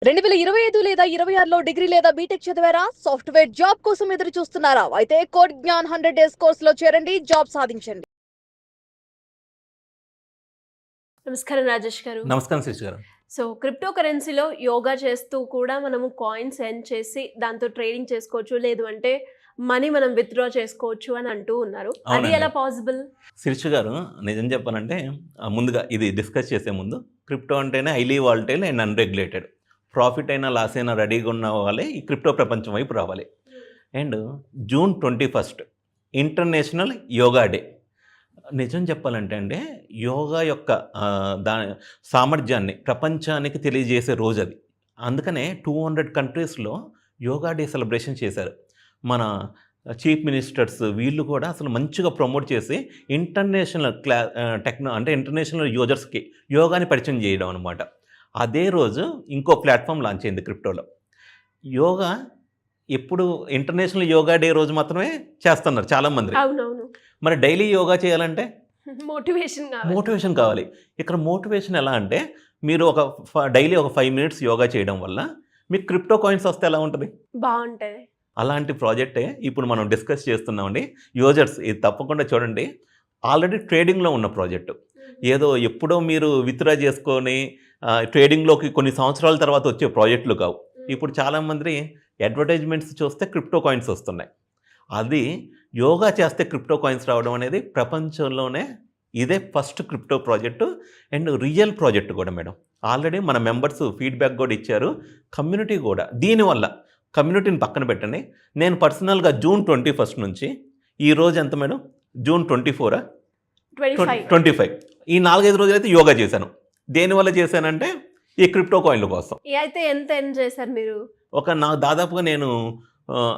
2025 లేదా 26లో డిగ్రీ లేదా బీటెక్ చదివారా? సాఫ్ట్‌వేర్ జాబ్ కోసం ఎదురు చూస్తున్నారా? అయితే కోడ్ జ్ఞాన్ 100 డేస్ కోర్సులో చేరండి, జాబ్ సాధించండి. నమస్కారం రాజేష్ గారు. నమస్కారం శిరీష్ గారు. సో క్రిప్టో కరెన్సీలో యోగా చేస్తూ కూడా మనము కాయిన్స్ ఎర్న్ చేసి దాంతో ట్రేడింగ్ చేసుకోవచ్చు. లేదు అంటే మనీ మనం విత్‌డ్రా చేసుకోవచ్చు అని అంటూ ఉన్నారు. అది అవునండి. ఎలా పాసిబుల్? శిరీష్ గారు, నిజం చెప్పాలంటే ముందుగా ఇది డిస్కస్ చేసే ముందు క్రిప్టో అంటేనే highly volatile and unregulated. Profit అయినా లాస్ అయినా రెడీగా ఉన్న వాళ్ళే ఈ క్రిప్టో ప్రపంచం వైపు రావాలి. And June 21 international yoga day. నిజం చెప్పాలంటే అండి, యోగా యొక్క దాని సామర్థ్యాన్ని ప్రపంచానికి తెలియజేసే రోజు అది. అందుకనే 200 కంట్రీస్‌లో యోగా డే సెలబ్రేషన్ చేశారు. మన చీఫ్ మినిస్టర్స్ వీళ్ళు కూడా అసలు మంచిగా ప్రమోట్ చేసి ఇంటర్నేషనల్ అంటే ఇంటర్నేషనల్ యూజర్స్కి యోగాని పరిచయం చేయడం అనమాట. అదే రోజు ఇంకో ప్లాట్ఫామ్ లాంచ్ అయింది క్రిప్టోలో. యోగా ఎప్పుడు ఇంటర్నేషనల్ యోగా డే రోజు మాత్రమే చేస్తున్నారు చాలామంది. అవునవును. మరి డైలీ యోగా చేయాలంటే మోటివేషన్ కావాలి. ఇక్కడ మోటివేషన్ ఎలా అంటే, మీరు డైలీ ఒక 5 మినిట్స్ యోగా చేయడం వల్ల మీకు క్రిప్టో కాయిన్స్ వస్తే ఎలా ఉంటుంది? బాగుంటది. అలాంటి ప్రాజెక్టే ఇప్పుడు మనం డిస్కస్ చేస్తున్నామండి. యూజర్స్ ఇది తప్పకుండా చూడండి. ఆల్రెడీ ట్రేడింగ్లో ఉన్న ప్రాజెక్టు. ఏదో ఎప్పుడో మీరు విత్‌డ్రా చేసుకొని ట్రేడింగ్లోకి కొన్ని సంవత్సరాల తర్వాత వచ్చే ప్రాజెక్టులు కావు. ఇప్పుడు చాలామంది అడ్వర్టైజ్మెంట్స్ చూస్తే క్రిప్టో కాయిన్స్ వస్తున్నాయి. అది యోగా చేస్తే క్రిప్టో కాయిన్స్ రావడం అనేది ప్రపంచంలోనే ఇదే first crypto project and real project కూడా మేడం. ఆల్రెడీ మన మెంబర్స్ ఫీడ్బ్యాక్ కూడా ఇచ్చారు. కమ్యూనిటీ కూడా దీనివల్ల కమ్యూనిటీని పక్కన పెట్టండి. నేను పర్సనల్గా జూన్ 21 నుంచి ఈ రోజు ఎంత మేడం? జూన్ 24 25 ఈ 4-5 రోజులైతే యోగా చేశాను. దేనివల్ల చేశానంటే ఈ క్రిప్టో కాయిన్ల కోసం. అయితే ఎంత ఎర్న్ చేశారు మీరు? దాదాపుగా నేను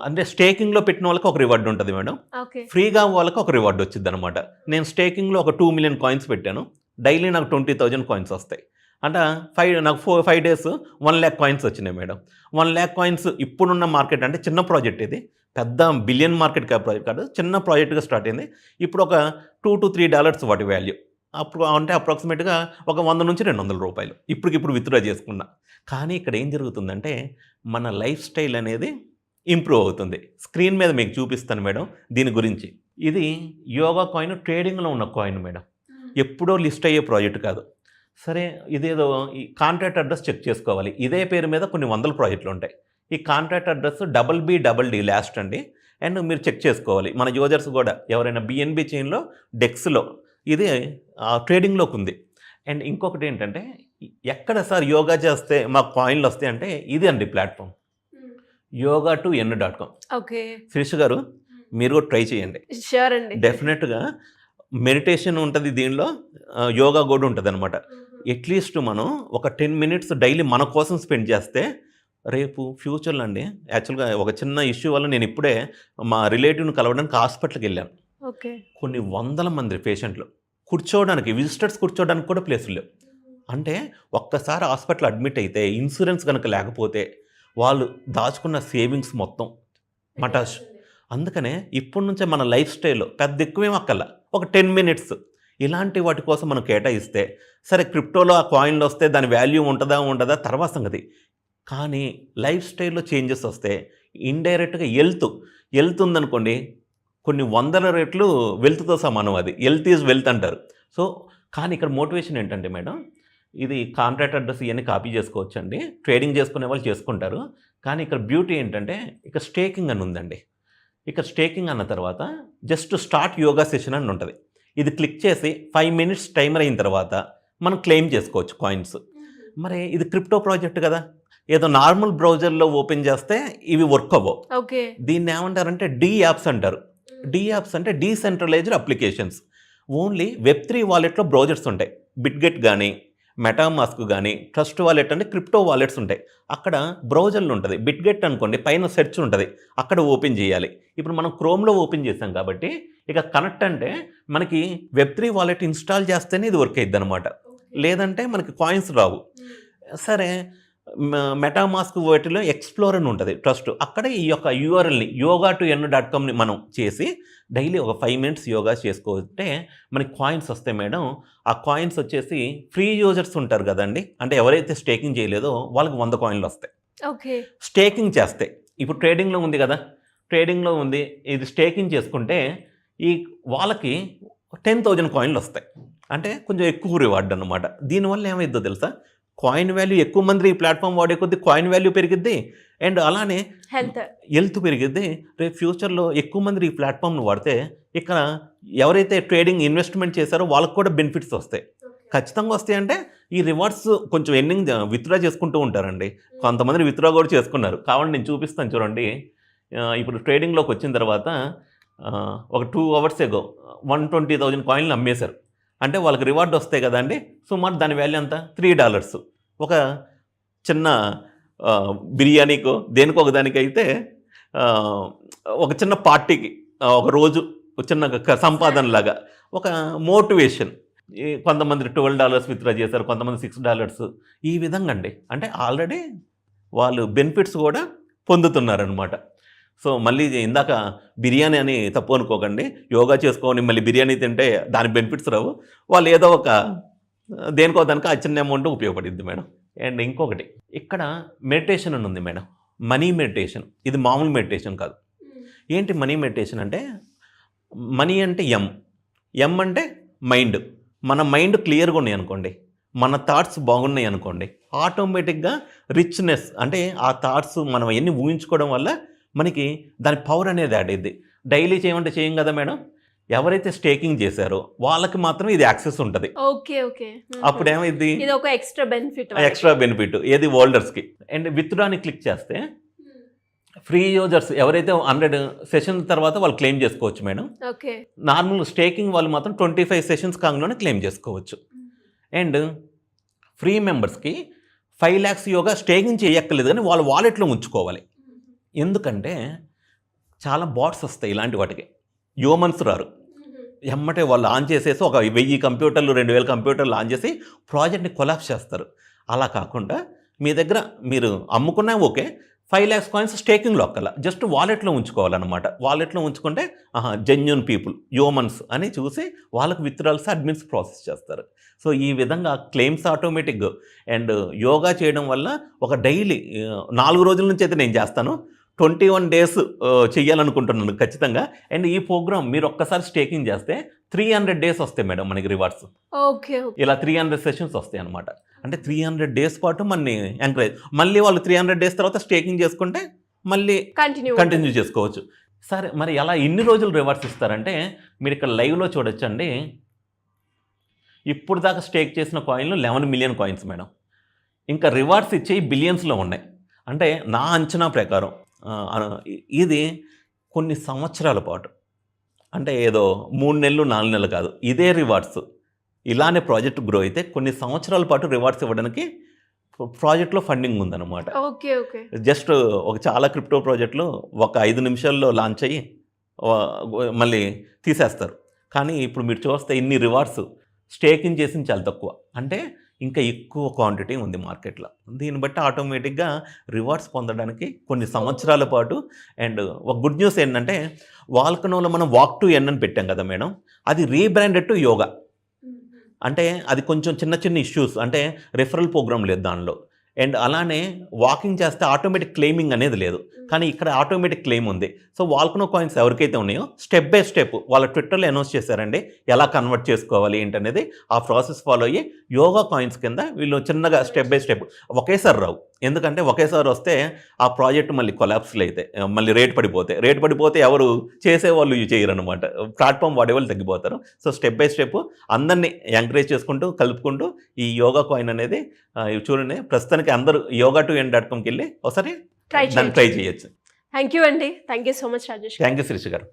అంటే స్టేకింగ్లో పెట్టిన వాళ్ళకి ఒక రివార్డ్ ఉంటుంది మేడం. ఓకే. ఫ్రీగా వాళ్ళకి ఒక రివార్డ్ వచ్చింది అనమాట. నేను స్టేకింగ్లో ఒక 2 మిలియన్ కాయిన్స్ పెట్టాను. డైలీ నాకు 20,000 కాయిన్స్ వస్తాయి. అంటే నాకు 5 డేస్ 1 lakh కాయిన్స్ వచ్చినాయి మేడం. 1 lakh కాయిన్స్ ఇప్పుడున్న మార్కెట్ అంటే చిన్న ప్రాజెక్ట్ ఇది. పెద్ద బిలియన్ మార్కెట్ క్యాప్ ప్రాజెక్ట్ కాదు, చిన్న ప్రాజెక్ట్గా స్టార్ట్ అయింది. ఇప్పుడు ఒక $2 to $3 వాటి వాల్యూ. అప్పుడు అంటే అప్రాక్సిమేట్గా ఒక 100 నుంచి 200 రూపాయలు ఇప్పటికిప్పుడు విత్‌డ్రా చేసుకున్నా. కానీ ఇక్కడ ఏం జరుగుతుందంటే మన లైఫ్ స్టైల్ అనేది ఇంప్రూవ్ అవుతుంది. స్క్రీన్ మీద మీకు చూపిస్తాను మేడం దీని గురించి. ఇది యోగా కాయిన్ ట్రేడింగ్లో ఉన్న కాయిన్ మేడం. ఎప్పుడో లిస్ట్ అయ్యే ప్రాజెక్ట్ కాదు. సరే, ఇదేదో ఈ కాంట్రాక్ట్ అడ్రస్ చెక్ చేసుకోవాలి. ఇదే పేరు మీద కొన్ని వందల ప్రాజెక్టులు ఉంటాయి. ఈ కాంట్రాక్ట్ అడ్రస్ BBDD లాస్ట్ అండి. అండ్ మీరు చెక్ చేసుకోవాలి. మన యూజర్స్ కూడా ఎవరైనా BNB చైన్లో డెక్స్లో ఇది ట్రేడింగ్లోకి ఉంది. అండ్ ఇంకొకటి ఏంటంటే, ఎక్కడ సార్ యోగా చేస్తే మాకు కాయిన్లు వస్తాయి అంటే ఇది అండి ప్లాట్ఫామ్ yoga2n.com. ఓకే. శిరీష్ గారు, మీరు కూడా ట్రై చేయండి. ష్యూర్ అండి. డెఫినెట్గా మెడిటేషన్ ఉంటుంది దీనిలో, యోగా కూడా ఉంటుంది అనమాట. అట్లీస్ట్ మనం ఒక 10 మినిట్స్ డైలీ మన కోసం స్పెండ్ చేస్తే రేపు ఫ్యూచర్లో అండి, యాక్చువల్గా ఒక చిన్న ఇష్యూ వల్ల నేను ఇప్పుడే మా రిలేటివ్ని కలవడానికి హాస్పిటల్కి వెళ్ళాను. ఓకే. కొన్ని వందల మంది పేషెంట్లు కూర్చోవడానికి, విజిటర్స్ కూర్చోవడానికి కూడా ప్లేసులు లేవు. అంటే ఒక్కసారి హాస్పిటల్ అడ్మిట్ అయితే ఇన్సూరెన్స్ కనుక లేకపోతే వాళ్ళు దాచుకున్న సేవింగ్స్ మొత్తం మటాష్. అందుకనే ఇప్పటి నుంచే మన లైఫ్ స్టైల్లో పెద్ద ఎక్కువేం అక్కర్లా, ఒక 10 మినిట్స్ ఇలాంటి వాటి కోసం మనం కేటాయిస్తే, సరే క్రిప్టోలో ఆ కాయిన్లు వస్తే దాని వాల్యూ ఉండదా తర్వాత సంగతి. కానీ లైఫ్ స్టైల్లో చేంజెస్ వస్తే ఇండైరెక్ట్గా హెల్త్ ఉందనుకోండి, కొన్ని వందల రెట్లు వెల్త్తో సమానం. అది హెల్త్ ఈజ్ వెల్త్ అంటారు. సో కానీ ఇక్కడ మోటివేషన్ ఏంటంటే మేడం, ఇది కాంట్రాక్ట్ అడ్రస్ ఇవన్నీ కాపీ చేసుకోవచ్చు అండి. ట్రేడింగ్ చేసుకునే వాళ్ళు చేసుకుంటారు. కానీ ఇక్కడ బ్యూటీ ఏంటంటే, ఇక్కడ స్టేకింగ్ అని ఉందండి. ఇక్కడ స్టేకింగ్ అన్న తర్వాత జస్ట్ స్టార్ట్ యోగా సెషన్ అని ఉంటుంది. ఇది క్లిక్ చేసి 5 మినిట్స్ టైమర్ అయిన తర్వాత మనం క్లెయిమ్ చేసుకోవచ్చు కాయిన్స్. మరి ఇది క్రిప్టో ప్రాజెక్ట్ కదా, ఏదో నార్మల్ బ్రౌజర్లో ఓపెన్ చేస్తే ఇవి వర్క్ అవ్వవు. ఓకే. దీన్ని ఏమంటారంటే యాప్స్ అంటారు. యాప్స్ అంటే డీసెంట్రలైజ్డ్ అప్లికేషన్స్. ఓన్లీ Web3 వాలెట్లో బ్రౌజర్స్ ఉంటాయి. బిట్గెట్ కానీ, మెటామాస్క్ కానీ, ట్రస్ట్ వాలెట్ అంటే క్రిప్టో వాలెట్స్ ఉంటాయి. అక్కడ బ్రౌజర్లు ఉంటుంది. బిట్గెట్ అనుకోండి, పైన సెర్చ్ ఉంటుంది, అక్కడ ఓపెన్ చేయాలి. ఇప్పుడు మనం క్రోమ్లో ఓపెన్ చేసాం కాబట్టి ఇక కనెక్ట్ అంటే మనకి Web3 వాలెట్ ఇన్స్టాల్ చేస్తేనే ఇది వర్క్ అయ్యిద్ది అనమాట. లేదంటే మనకి కాయిన్స్ రావు. సరే, మెటామాస్క్ వాటిలో ఎక్స్ప్లోర్ అని ఉంటుంది ట్రస్ట్. అక్కడ ఈ యొక్క యూఆర్ఎల్ని yoga2n.comని మనం చేసి డైలీ ఒక 5 మినిట్స్ యోగా చేసుకుంటే మనకి కాయిన్స్ వస్తాయి మేడం. ఆ కాయిన్స్ వచ్చేసి ఫ్రీ యూజర్స్ ఉంటారు కదండి, అంటే ఎవరైతే స్టేకింగ్ చేయలేదో వాళ్ళకి 100 కాయిన్లు వస్తాయి. ఓకే. స్టేకింగ్ చేస్తే ఇప్పుడు ట్రేడింగ్లో ఉంది కదా, ట్రేడింగ్లో ఉంది, ఇది స్టేకింగ్ చేసుకుంటే ఈ వాళ్ళకి 10,000 కాయిన్లు వస్తాయి. అంటే కొంచెం ఎక్కువ రివార్డ్ అనమాట. దీనివల్ల ఏమైద్దో తెలుసా, కాయిన్ వాల్యూ ఎక్కువ మంది ఈ ప్లాట్ఫామ్ వాడే కొద్దీ కాయిన్ వాల్యూ పెరిగిద్ది, అండ్ అలానే హెల్త్ పెరిగిద్ది. రేపు ఫ్యూచర్లో ఎక్కువ మంది ఈ ప్లాట్ఫామ్ను వాడితే ఇక్కడ ఎవరైతే ట్రేడింగ్ ఇన్వెస్ట్మెంట్ చేశారో వాళ్ళకి కూడా బెనిఫిట్స్ వస్తాయి, ఖచ్చితంగా వస్తాయి. అంటే ఈ రివార్డ్స్ కొంచెం ఎండింగ్ విత్డ్రా చేసుకుంటూ ఉంటారండి. కొంతమంది విత్డ్రా కూడా చేసుకున్నారు, కావాలంటే నేను చూపిస్తాను చూడండి. ఇప్పుడు ట్రేడింగ్లోకి వచ్చిన తర్వాత ఒక 2 అవర్స్ ఎగో 120,000 కాయిన్లు అమ్మేశారు. అంటే వాళ్ళకి రివార్డ్ వస్తాయి కదండి, సుమారు దాని వాల్యూ ఎంత $3. ఒక చిన్న బిర్యానీకో దేనికో ఒక దానికైతే ఒక చిన్న పార్టీకి ఒక రోజు చిన్న సంపాదనలాగా ఒక మోటివేషన్. కొంతమంది $12 విత్డ్రా చేశారు, కొంతమంది $6. ఈ విధంగా అండి, అంటే ఆల్రెడీ వాళ్ళు బెనిఫిట్స్ కూడా పొందుతున్నారనమాట. సో మళ్ళీ ఇందాక బిర్యానీ అని తప్పు అనుకోకండి, యోగా చేసుకొని మళ్ళీ బిర్యానీ తింటే దాని బెనిఫిట్స్ రావు. వాళ్ళు ఏదో ఒక దేనికో దానికి ఆ చిన్న అమౌంట్ ఉపయోగపడుద్ది మేడం. అండ్ ఇంకొకటి ఇక్కడ మెడిటేషన్ అని ఉంది మేడం, మనీ మెడిటేషన్. ఇది మామూలు మెడిటేషన్ కాదు. ఏంటి మనీ మెడిటేషన్ అంటే, మనీ అంటే ఎం అంటే మైండ్. మన మైండ్ క్లియర్గా ఉన్నాయి అనుకోండి, మన థాట్స్ బాగున్నాయి అనుకోండి, ఆటోమేటిక్గా రిచ్నెస్, అంటే ఆ థాట్స్ మనం ఎన్ని ఊహించుకోవడం వల్ల మనకి దాని పవర్ అనేది యాడ్ అయ్యింది. డైలీ చేయమంటే చేయం కదా మేడం, ఎవరైతే స్టేకింగ్ చేశారో వాళ్ళకి మాత్రం ఇది యాక్సెస్ ఉంటుంది. Okay okay. అప్పుడు ఏమైంది, ఇది ఒక ఎక్స్ట్రా బెనిఫిట్ ఏది హోల్డర్స్కి. అండ్ విత్డ్రాని క్లిక్ చేస్తే ఫ్రీ యూజర్స్ ఎవరైతే 100 సెషన్స్ తర్వాత వాళ్ళు క్లెయిమ్ చేసుకోవచ్చు మేడం. ఓకే. నార్మల్ స్టేకింగ్ వాళ్ళు మాత్రం 25 సెషన్స్ కాగానే క్లెయిమ్ చేసుకోవచ్చు. అండ్ ఫ్రీ మెంబర్స్కి 5 lakhs యోగా స్టేకింగ్ చేయక్కర్లేదు, కానీ వాళ్ళ వాలెట్లో ఉంచుకోవాలి. ఎందుకంటే చాలా బాట్స్ వస్తాయి ఇలాంటి వాటికి, హ్యూమన్స్ రారు. ఎమ్మటే వాళ్ళు ఆన్ చేసేసి ఒక 1000 కంప్యూటర్లు 2000 కంప్యూటర్లు ఆన్ చేసి ప్రాజెక్ట్ని కొలాప్స్ చేస్తారు. అలా కాకుండా మీ దగ్గర మీరు అమ్ముకున్నా ఓకే, 5 lakhs కాయిన్స్ స్టేకింగ్లో అక్కల జస్ట్ వాలెట్లో ఉంచుకోవాలన్నమాట. వాలెట్లో ఉంచుకుంటే జెన్యూన్ పీపుల్, హ్యూమన్స్ అని చూసి వాళ్ళకి విత్డ్రాల్స్ అడ్మిన్స్ ప్రాసెస్ చేస్తారు. సో ఈ విధంగా క్లెయిమ్స్ ఆటోమేటిక్. అండ్ యోగా చేయడం వల్ల ఒక డైలీ 4 రోజుల నుంచి అయితే నేను చేస్తాను, 21 days చెయ్యాలనుకుంటున్నాను ఖచ్చితంగా. అండ్ ఈ ప్రోగ్రామ్ మీరు ఒక్కసారి స్టేకింగ్ చేస్తే 300 days వస్తాయి మేడం మనకి రివార్డ్స్. ఓకే. ఇలా 300 సెషన్స్ వస్తాయి అనమాట. అంటే 300 days పాటు మనని ఎంకరేజ్, మళ్ళీ వాళ్ళు 300 days తర్వాత స్టేకింగ్ చేసుకుంటే మళ్ళీ కంటిన్యూ చేసుకోవచ్చు. సరే మరి అలా ఎన్ని రోజులు రివార్డ్స్ ఇస్తారంటే మీరు ఇక్కడ లైవ్లో చూడొచ్చండి. ఇప్పుడు దాకా స్టేక్ చేసిన కాయిన్లు 11 million కాయిన్స్ మేడం. ఇంకా రివార్డ్స్ ఇచ్చేవి బిలియన్స్లో ఉన్నాయి. అంటే నా అంచనా ప్రకారం ఇది కొన్ని సంవత్సరాల పాటు, అంటే ఏదో 3 నెలలు 4 నెలలు కాదు, ఇదే రివార్డ్స్ ఇలానే ప్రాజెక్ట్ గ్రో అయితే కొన్ని సంవత్సరాల పాటు రివార్డ్స్ ఇవ్వడానికి ప్రాజెక్ట్లో ఫండింగ్ ఉందన్నమాట. Okay okay. జస్ట్ ఒక చాలా క్రిప్టో ప్రాజెక్టులు ఒక 5 నిమిషాల్లో లాంచ్ అయ్యి మళ్ళీ తీసేస్తారు. కానీ ఇప్పుడు మీరు చూస్తే ఇన్ని రివార్డ్స్ స్టేకింగ్ చేసింది చాలా తక్కువ, అంటే ఇంకా ఎక్కువ క్వాంటిటీ ఉంది మార్కెట్లో. దీన్ని బట్టి ఆటోమేటిక్గా రివార్డ్స్ పొందడానికి కొన్ని సంవత్సరాల పాటు. అండ్ ఒక గుడ్ న్యూస్ ఏంటంటే, వాల్కనోలో మనం walk2n అని పెట్టాం కదా మేడం, అది రీబ్రాండెడ్ టు యోగా. అంటే అది కొంచెం చిన్న ఇష్యూస్, అంటే రెఫరల్ ప్రోగ్రామ్ లేదు దానిలో. అండ్ అలానే వాకింగ్ చేస్తే ఆటోమేటిక్ క్లెయిమింగ్ అనేది లేదు, కానీ ఇక్కడ ఆటోమేటిక్ క్లెయిమ్ ఉంది. సో వాల్కనో కాయిన్స్ ఎవరికైతే ఉన్నాయో స్టెప్ బై స్టెప్ వాళ్ళ ట్విట్టర్లో అనౌన్స్ చేశారండి ఎలా కన్వర్ట్ చేసుకోవాలి ఏంటనేది. ఆ ప్రాసెస్ ఫాలో అయ్యి యోగా కాయిన్స్ కింద వీళ్ళు చిన్నగా స్టెప్ బై స్టెప్, ఒకేసారి రావు. ఎందుకంటే ఒకేసారి వస్తే ఆ ప్రాజెక్ట్ మళ్ళీ కొలాప్స్లు అయితే మళ్ళీ రేట్ పడిపోతే ఎవరు చేసేవాళ్ళు చేయరు అనమాట, ప్లాట్ఫామ్ వాడేవాళ్ళు తగ్గిపోతారు. సో స్టెప్ బై స్టెప్ అందరినీ ఎంకరేజ్ చేసుకుంటూ కలుపుకుంటూ ఈ యోగా కాయిన్ అనేది చూడండి. ప్రస్తుతానికి అందరూ yoga2n.comకి వెళ్ళి ఒకసారి ట్రై చేయొచ్చు. థ్యాంక్ యూ అండి. Thank you so much Rajesh. Thank you Sirisha గారు.